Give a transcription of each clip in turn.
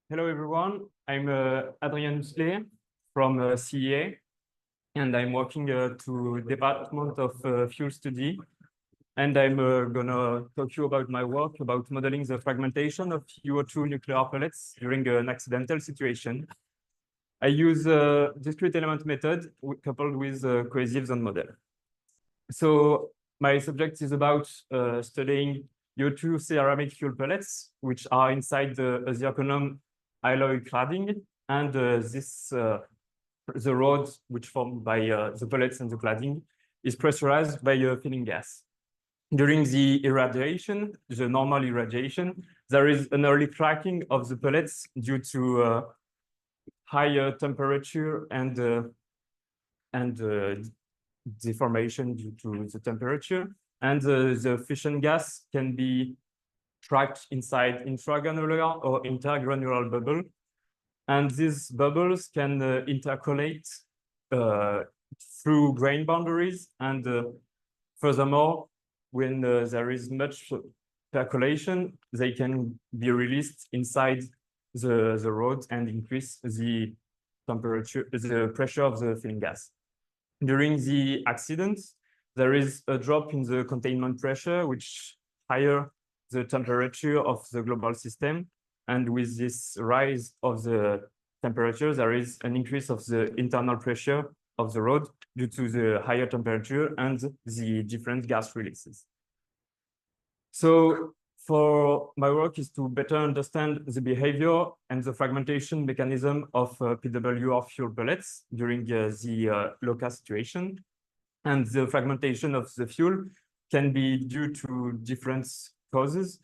Hello, everyone. I'm Adrien Nusslé from CEA, and I'm working to Department of Fuel Study. And I'm gonna talk to you about my work about modeling the fragmentation of UO2 nuclear pellets during an accidental situation. I use discrete element method coupled with cohesive zone model. So my subject is about studying UO2 ceramic fuel pellets, which are inside the zirconium alloy cladding, and the rod which formed by the pellets and the cladding is pressurized by a filling gas. During the irradiation, the normal irradiation, there is an early cracking of the pellets due to higher temperature and deformation due to the temperature. And the fission gas can be trapped inside intragranular or intergranular bubble. And these bubbles can intercalate through grain boundaries. And furthermore, when there is much percolation, they can be released inside the rod and increase the temperature, the pressure of the filling gas. During the accident, there is a drop in the containment pressure, which higher the temperature of the global system. And with this rise of the temperature, there is an increase of the internal pressure of the rod due to the higher temperature and the different gas releases. So for my work is to better understand the behavior and the fragmentation mechanism of PWR fuel pellets during the LOCA situation. And the fragmentation of the fuel can be due to different causes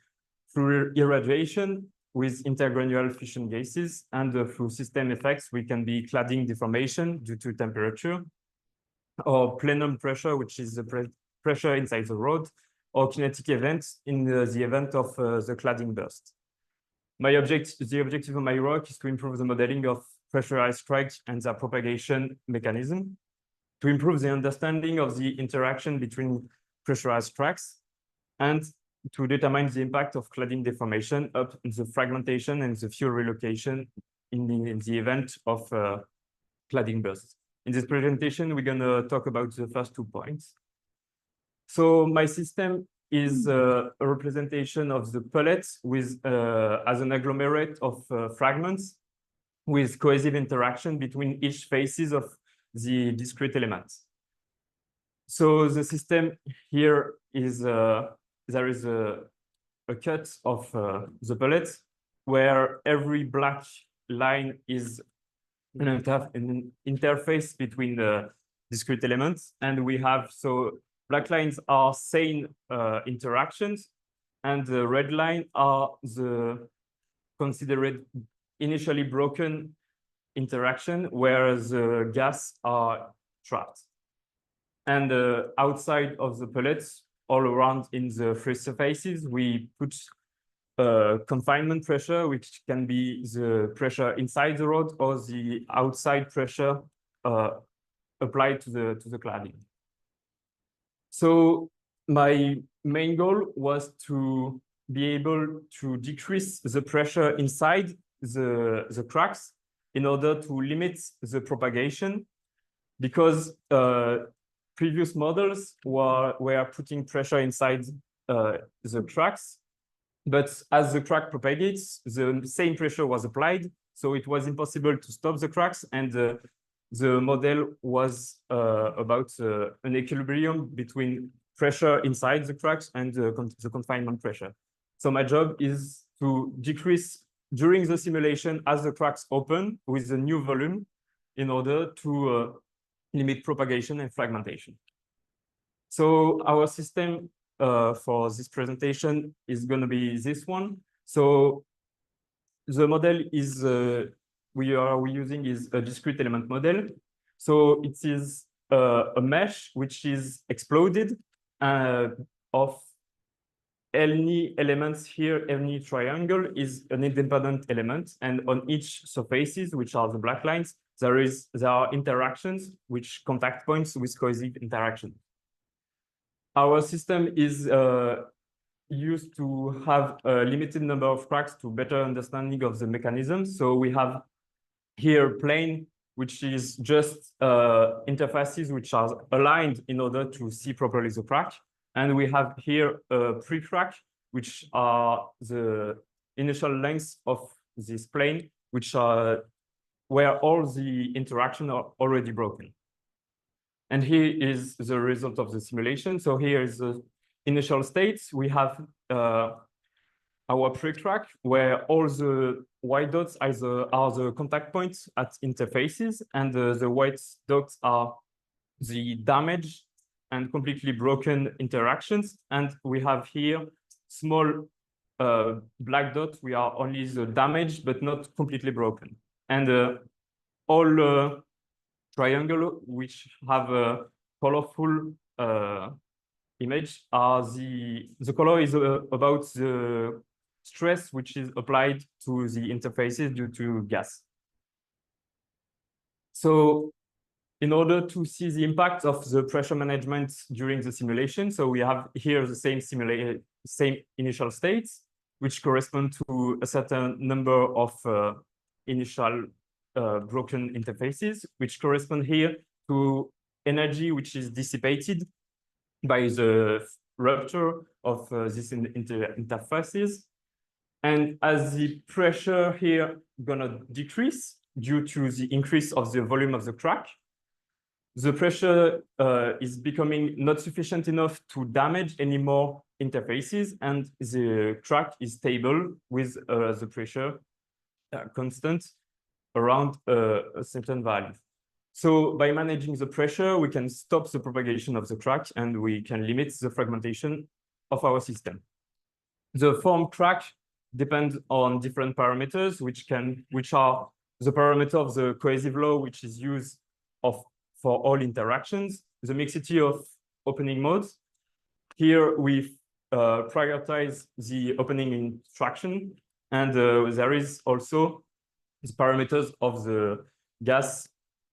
through irradiation with intergranular fission gases, and through system effects, we can be cladding deformation due to temperature, or plenum pressure, which is the pressure inside the rod, or kinetic events in the event of the cladding burst. The objective of my work is to improve the modeling of pressurized cracks and their propagation mechanism, to improve the understanding of the interaction between pressurized cracks, and to determine the impact of cladding deformation up the fragmentation and the fuel relocation in the event of cladding burst. In this presentation, we're gonna talk about the first 2 points. So my system is a representation of the pellet with as an agglomerate of fragments with cohesive interaction between each faces of the discrete elements. So the system here is there is a cut of the pellet where every black line is an interface between the discrete elements, and we have black lines are sane interactions, and the red line are the considered initially broken interaction where the gas are trapped. And outside of the pellets, all around in the free surfaces, we put confinement pressure, which can be the pressure inside the rod or the outside pressure applied to the cladding. So my main goal was to be able to decrease the pressure inside the cracks in order to limit the propagation, because previous models were putting pressure inside the cracks, but as the crack propagates, the same pressure was applied, so it was impossible to stop the cracks, and the model was about an equilibrium between pressure inside the cracks and the confinement pressure. So my job is to decrease during the simulation as the cracks open with a new volume in order to limit propagation and fragmentation. So our system for this presentation is going to be this one. So the model is we're using is a discrete element model. So it is a mesh which is exploded of any elements here. Any triangle is an independent element, and on each surfaces, which are the black lines, there are interactions which contact points with cohesive interaction. Our system is used to have a limited number of cracks to better understanding of the mechanism. So we have here plane, which is just interfaces which are aligned in order to see properly the crack. And we have here a pre-crack, which are the initial lengths of this plane, which are where all the interaction are already broken. And here is the result of the simulation. So here is the initial states. We have our pre-crack, where all the white dots are the contact points at interfaces, and the white dots are the damaged and completely broken interactions. And we have here small black dots. We are only the damaged, but not completely broken. And all triangle which have a colorful image are the color is about the stress which is applied to the interfaces due to gas. So in order to see the impact of the pressure management during the simulation, so we have here the same initial states, which correspond to a certain number of initial broken interfaces, which correspond here to energy which is dissipated by the rupture of these interfaces. And as the pressure here gonna decrease due to the increase of the volume of the crack, the pressure is becoming not sufficient enough to damage any more interfaces, and the crack is stable with the pressure constant around a certain value. So by managing the pressure, we can stop the propagation of the crack, and we can limit the fragmentation of our system. The form crack depends on different parameters, which are the parameter of the cohesive law, which is used for all interactions, the mixity of opening modes. Here we prioritize the opening interaction, and there is also the parameters of the gas,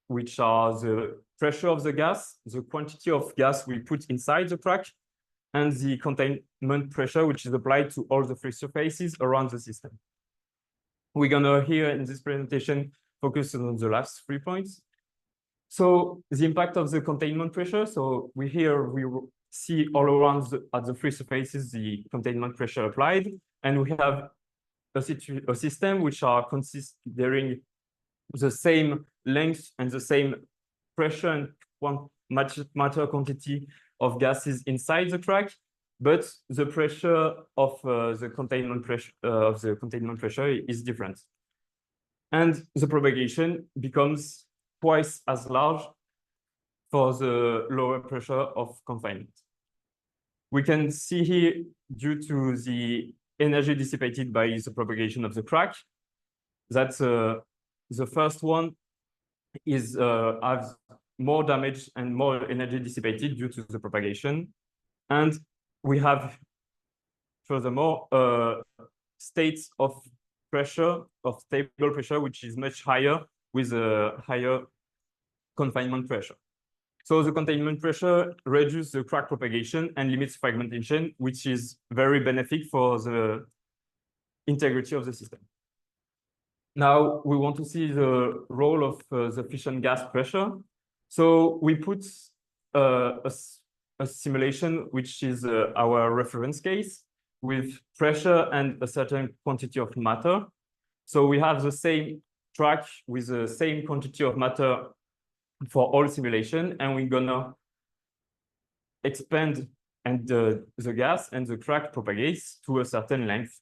which are the pressure of the gas, the quantity of gas we put inside the crack, and the containment pressure, which is applied to all the free surfaces around the system. We're gonna here in this presentation focus on the last 3 points. So the impact of the containment pressure. So we see all around at the free surfaces the containment pressure applied, and we have a system which are considering the same length and the same pressure and matter quantity of gases inside the crack, but the pressure of the containment pressure is different, and the propagation becomes twice as large for the lower pressure of confinement. We can see here, due to the energy dissipated by the propagation of the crack, that the first one is has more damage and more energy dissipated due to the propagation. And we have furthermore states of pressure, of stable pressure, which is much higher with a higher confinement pressure. So the containment pressure reduces the crack propagation and limits fragmentation, which is very beneficial for the integrity of the system. Now we want to see the role of the fission gas pressure. So we put a simulation, which is our reference case, with pressure and a certain quantity of matter. So we have the same track with the same quantity of matter for all simulation, and we're gonna expand and the gas and the crack propagates to a certain length.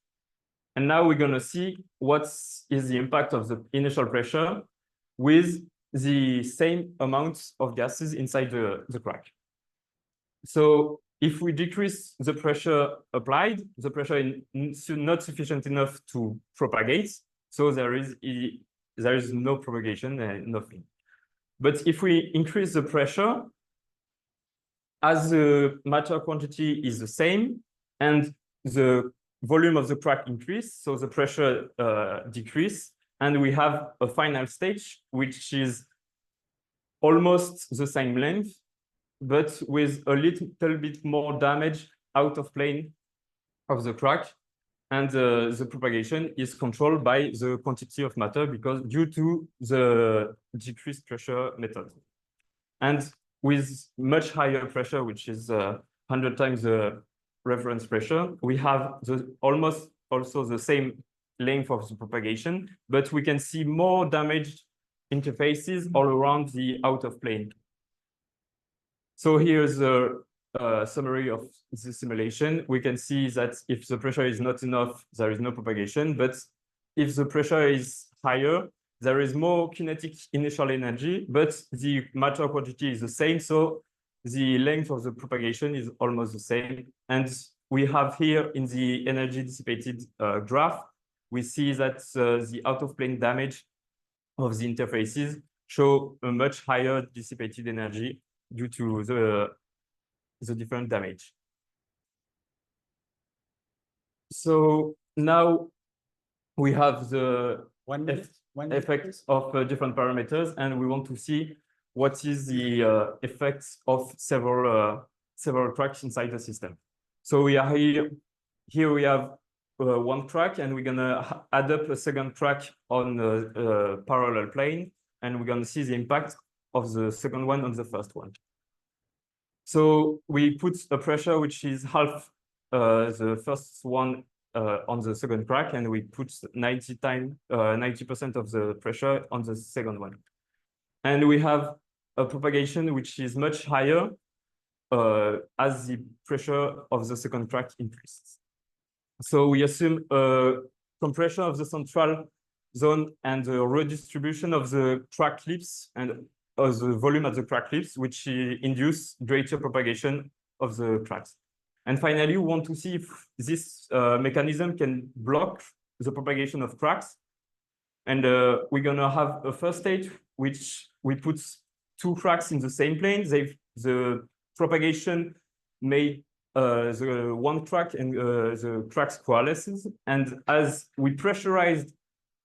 And now we're gonna see what is the impact of the initial pressure with the same amounts of gases inside the crack. So if we decrease the pressure applied, the pressure is not sufficient enough to propagate, so there is no propagation and nothing. But if we increase the pressure, as the matter quantity is the same and the volume of the crack increase, so the pressure decrease, and we have a final stage which is almost the same length, but with a little bit more damage out of plane of the crack, and the propagation is controlled by the quantity of matter because due to the decreased pressure method. And with much higher pressure, which is 100 times the reference pressure, we have almost also the same length of the propagation, but we can see more damaged interfaces all around the out of plane. So here's a summary of the simulation. We can see that if the pressure is not enough, there is no propagation, but if the pressure is higher, there is more kinetic initial energy, but the matter quantity is the same, so the length of the propagation is almost the same. And we have here in the energy dissipated graph, we see that the out-of-plane damage of the interfaces show a much higher dissipated energy due to the different damage. So now we have the effects of different parameters, and we want to see what is the effects of several tracks inside the system. So we are here we have one track, and we're gonna add up a second track on a parallel plane, and we're gonna see the impact of the second one on the first one. So we put a pressure which is half the first one on the second track, and we put 90% of the pressure on the second one. And we have a propagation which is much higher as the pressure of the second track increases. So we assume a compression of the central zone and a redistribution of the crack lips and the volume at the crack lips, which induce greater propagation of the cracks. And finally, we want to see if this mechanism can block the propagation of cracks. And we're gonna have a first stage, which we put two cracks in the same plane. The propagation made the one crack and the cracks coalesces. And as we pressurized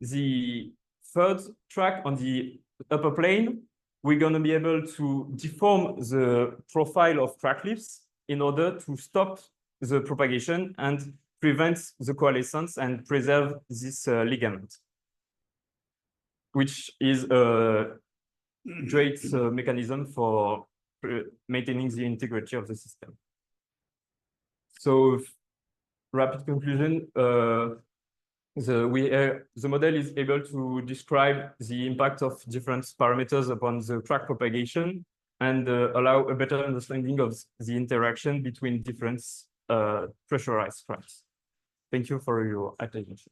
the third track on the upper plane, we're going to be able to deform the profile of crack lips in order to stop the propagation and prevent the coalescence and preserve this ligament, which is a great mechanism for maintaining the integrity of the system. So, rapid conclusion, the model is able to describe the impact of different parameters upon the crack propagation and allow a better understanding of the interaction between different pressurized cracks. Thank you for your attention.